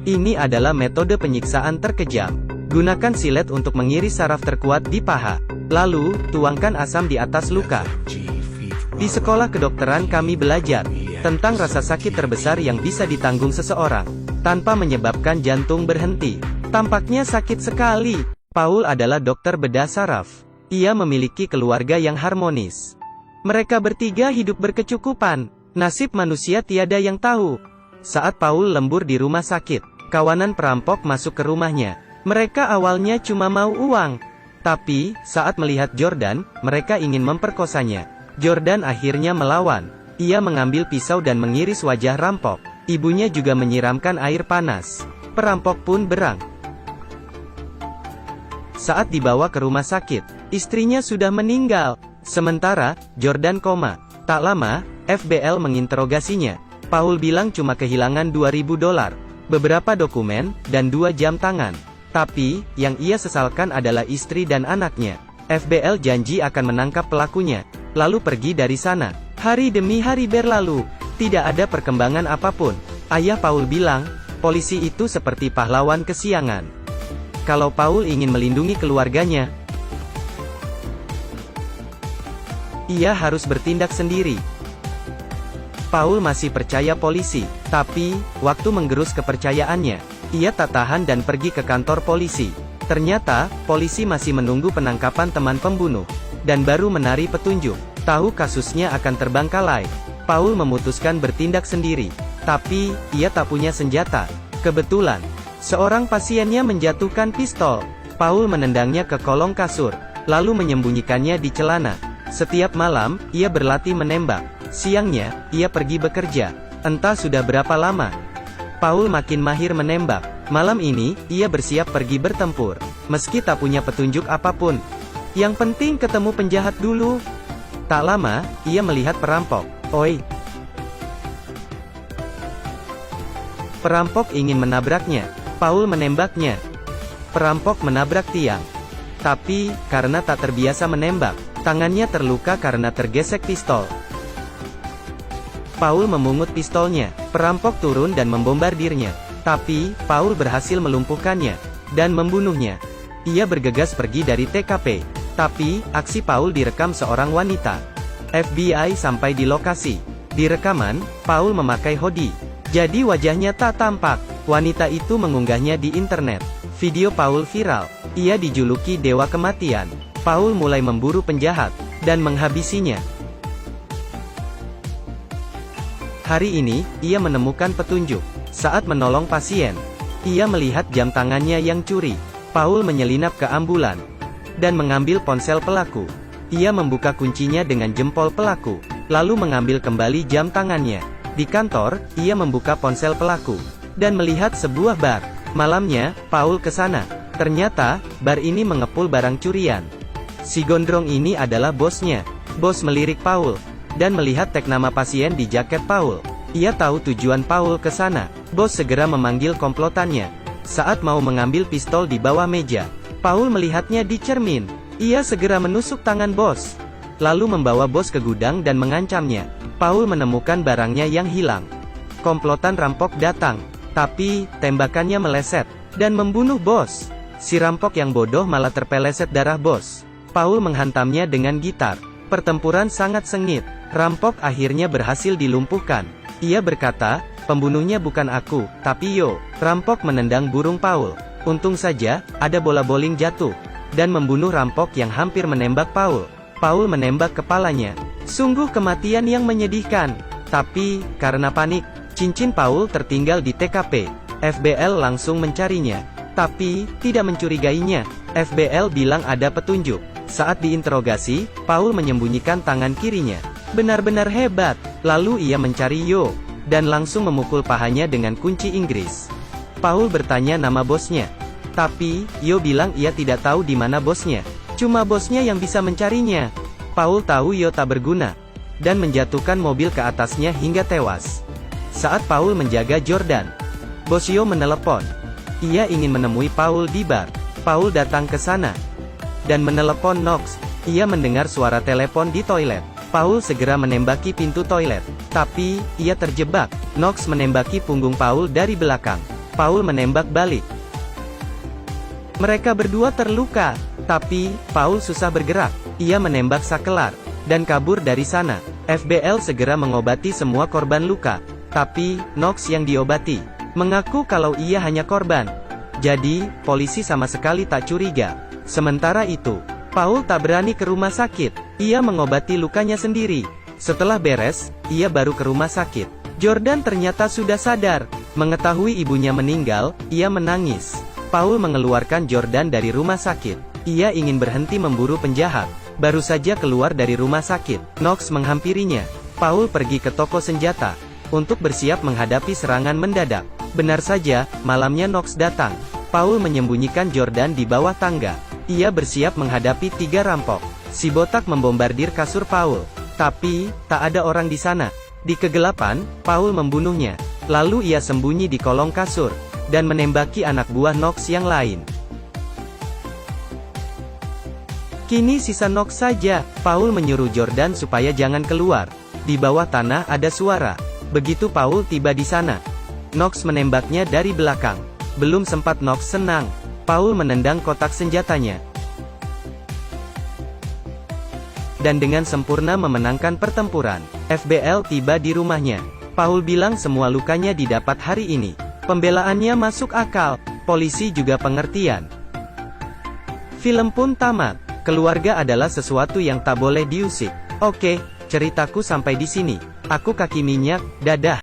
Ini adalah metode penyiksaan terkejam. Gunakan silet untuk mengiris saraf terkuat di paha. Lalu, tuangkan asam di atas luka. Di sekolah kedokteran kami belajar tentang rasa sakit terbesar yang bisa ditanggung seseorang, tanpa menyebabkan jantung berhenti. Tampaknya sakit sekali. Paul adalah dokter bedah saraf. Ia memiliki keluarga yang harmonis. Mereka bertiga hidup berkecukupan. Nasib manusia tiada yang tahu. Saat Paul lembur di rumah sakit, kawanan perampok masuk ke rumahnya. Mereka awalnya cuma mau uang. Tapi, saat melihat Jordan, mereka ingin memperkosanya. Jordan akhirnya melawan. Ia mengambil pisau dan mengiris wajah rampok. Ibunya juga menyiramkan air panas. Perampok pun berang. Saat dibawa ke rumah sakit, istrinya sudah meninggal. Sementara, Jordan koma. Tak lama, FBL menginterogasinya. Paul bilang cuma kehilangan $2.000, beberapa dokumen, dan 2 jam tangan. Tapi, yang ia sesalkan adalah istri dan anaknya. FBL janji akan menangkap pelakunya, lalu pergi dari sana. Hari demi hari berlalu, tidak ada perkembangan apapun. Ayah Paul bilang, polisi itu seperti pahlawan kesiangan. Kalau Paul ingin melindungi keluarganya, ia harus bertindak sendiri. Paul masih percaya polisi, tapi, waktu menggerus kepercayaannya, ia tak tahan dan pergi ke kantor polisi. Ternyata, polisi masih menunggu penangkapan teman pembunuh, dan baru menari petunjuk. Tahu kasusnya akan terbengkalai. Paul memutuskan bertindak sendiri. Tapi, ia tak punya senjata. Kebetulan, seorang pasiennya menjatuhkan pistol. Paul menendangnya ke kolong kasur, lalu menyembunyikannya di celana. Setiap malam, ia berlatih menembak. Siangnya, ia pergi bekerja. Entah sudah berapa lama, Paul makin mahir menembak. Malam ini, ia bersiap pergi bertempur. Meski tak punya petunjuk apapun. Yang penting ketemu penjahat dulu. Tak lama, ia melihat perampok. Oi! Perampok ingin menabraknya. Paul menembaknya. Perampok menabrak tiang. Tapi, karena tak terbiasa menembak, tangannya terluka karena tergesek pistol. Paul memungut pistolnya. Perampok turun dan membombardirnya. Tapi, Paul berhasil melumpuhkannya dan membunuhnya. Ia bergegas pergi dari TKP. Tapi, aksi Paul direkam seorang wanita. FBI sampai di lokasi. Di rekaman, Paul memakai hoodie. Jadi wajahnya tak tampak. Wanita itu mengunggahnya di internet. Video Paul viral. Ia dijuluki Dewa Kematian. Paul mulai memburu penjahat dan menghabisinya. Hari ini, ia menemukan petunjuk. Saat menolong pasien, ia melihat jam tangannya yang curi. Paul menyelinap ke ambulan dan mengambil ponsel pelaku. Ia membuka kuncinya dengan jempol pelaku, lalu mengambil kembali jam tangannya. Di kantor, ia membuka ponsel pelaku dan melihat sebuah bar. Malamnya, Paul ke sana. Ternyata, bar ini mengepul barang curian. Si gondrong ini adalah bosnya. Bos melirik Paul dan melihat tag nama pasien di jaket Paul. Ia tahu tujuan Paul ke sana. Bos segera memanggil komplotannya. Saat mau mengambil pistol di bawah meja, Paul melihatnya di cermin. Ia segera menusuk tangan bos, lalu membawa bos ke gudang dan mengancamnya. Paul menemukan barangnya yang hilang. Komplotan rampok datang, tapi tembakannya meleset dan membunuh bos. Si rampok yang bodoh malah terpeleset darah bos. Paul menghantamnya dengan gitar. Pertempuran sangat sengit. Rampok akhirnya berhasil dilumpuhkan. Ia berkata, pembunuhnya bukan aku, tapi Yo. Rampok menendang burung Paul. Untung saja, ada bola bowling jatuh dan membunuh rampok yang hampir menembak Paul. Paul menembak kepalanya. Sungguh kematian yang menyedihkan. Tapi, karena panik, cincin Paul tertinggal di TKP. FBL langsung mencarinya, tapi tidak mencurigainya. FBL bilang ada petunjuk. Saat diinterogasi, Paul menyembunyikan tangan kirinya. Benar-benar hebat. Lalu ia mencari Yo dan langsung memukul pahanya dengan kunci Inggris. Paul bertanya nama bosnya, tapi Yo bilang ia tidak tahu di mana bosnya. Cuma bosnya yang bisa mencarinya. Paul tahu Yo tak berguna dan menjatuhkan mobil ke atasnya hingga tewas. Saat Paul menjaga Jordan, bos Yo menelepon. Ia ingin menemui Paul di bar. Paul datang ke sana dan menelepon Knox. Ia mendengar suara telepon di toilet. Paul segera menembaki pintu toilet, tapi ia terjebak. Knox menembaki punggung Paul dari belakang. Paul menembak balik. Mereka berdua terluka, tapi Paul susah bergerak. Ia menembak saklar dan kabur dari sana. FBL segera mengobati semua korban luka, tapi Knox yang diobati mengaku kalau ia hanya korban. Jadi, polisi sama sekali tak curiga. Sementara itu, Paul tak berani ke rumah sakit. Ia mengobati lukanya sendiri. Setelah beres, ia baru ke rumah sakit. Jordan ternyata sudah sadar. Mengetahui ibunya meninggal, ia menangis. Paul mengeluarkan Jordan dari rumah sakit. Ia ingin berhenti memburu penjahat. Baru saja keluar dari rumah sakit, Knox menghampirinya. Paul pergi ke toko senjata untuk bersiap menghadapi serangan mendadak. Benar saja, malamnya Knox datang. Paul menyembunyikan Jordan di bawah tangga. Ia bersiap menghadapi 3 rampok. Si botak membombardir kasur Paul, tapi tak ada orang di sana. Di kegelapan, Paul membunuhnya. Lalu ia sembunyi di kolong kasur dan menembaki anak buah Knox yang lain. Kini sisa Knox saja. Paul menyuruh Jordan supaya jangan keluar. Di bawah tanah ada suara. Begitu Paul tiba di sana, Knox menembaknya dari belakang. Belum sempat Knox senang, Paul menendang kotak senjatanya dan dengan sempurna memenangkan pertempuran. FBL tiba di rumahnya. Paul bilang semua lukanya didapat hari ini. Pembelaannya masuk akal. Polisi juga pengertian. Film pun tamat. Keluarga adalah sesuatu yang tak boleh diusik. Oke, ceritaku sampai di sini. Aku Kaki Minyak, dadah.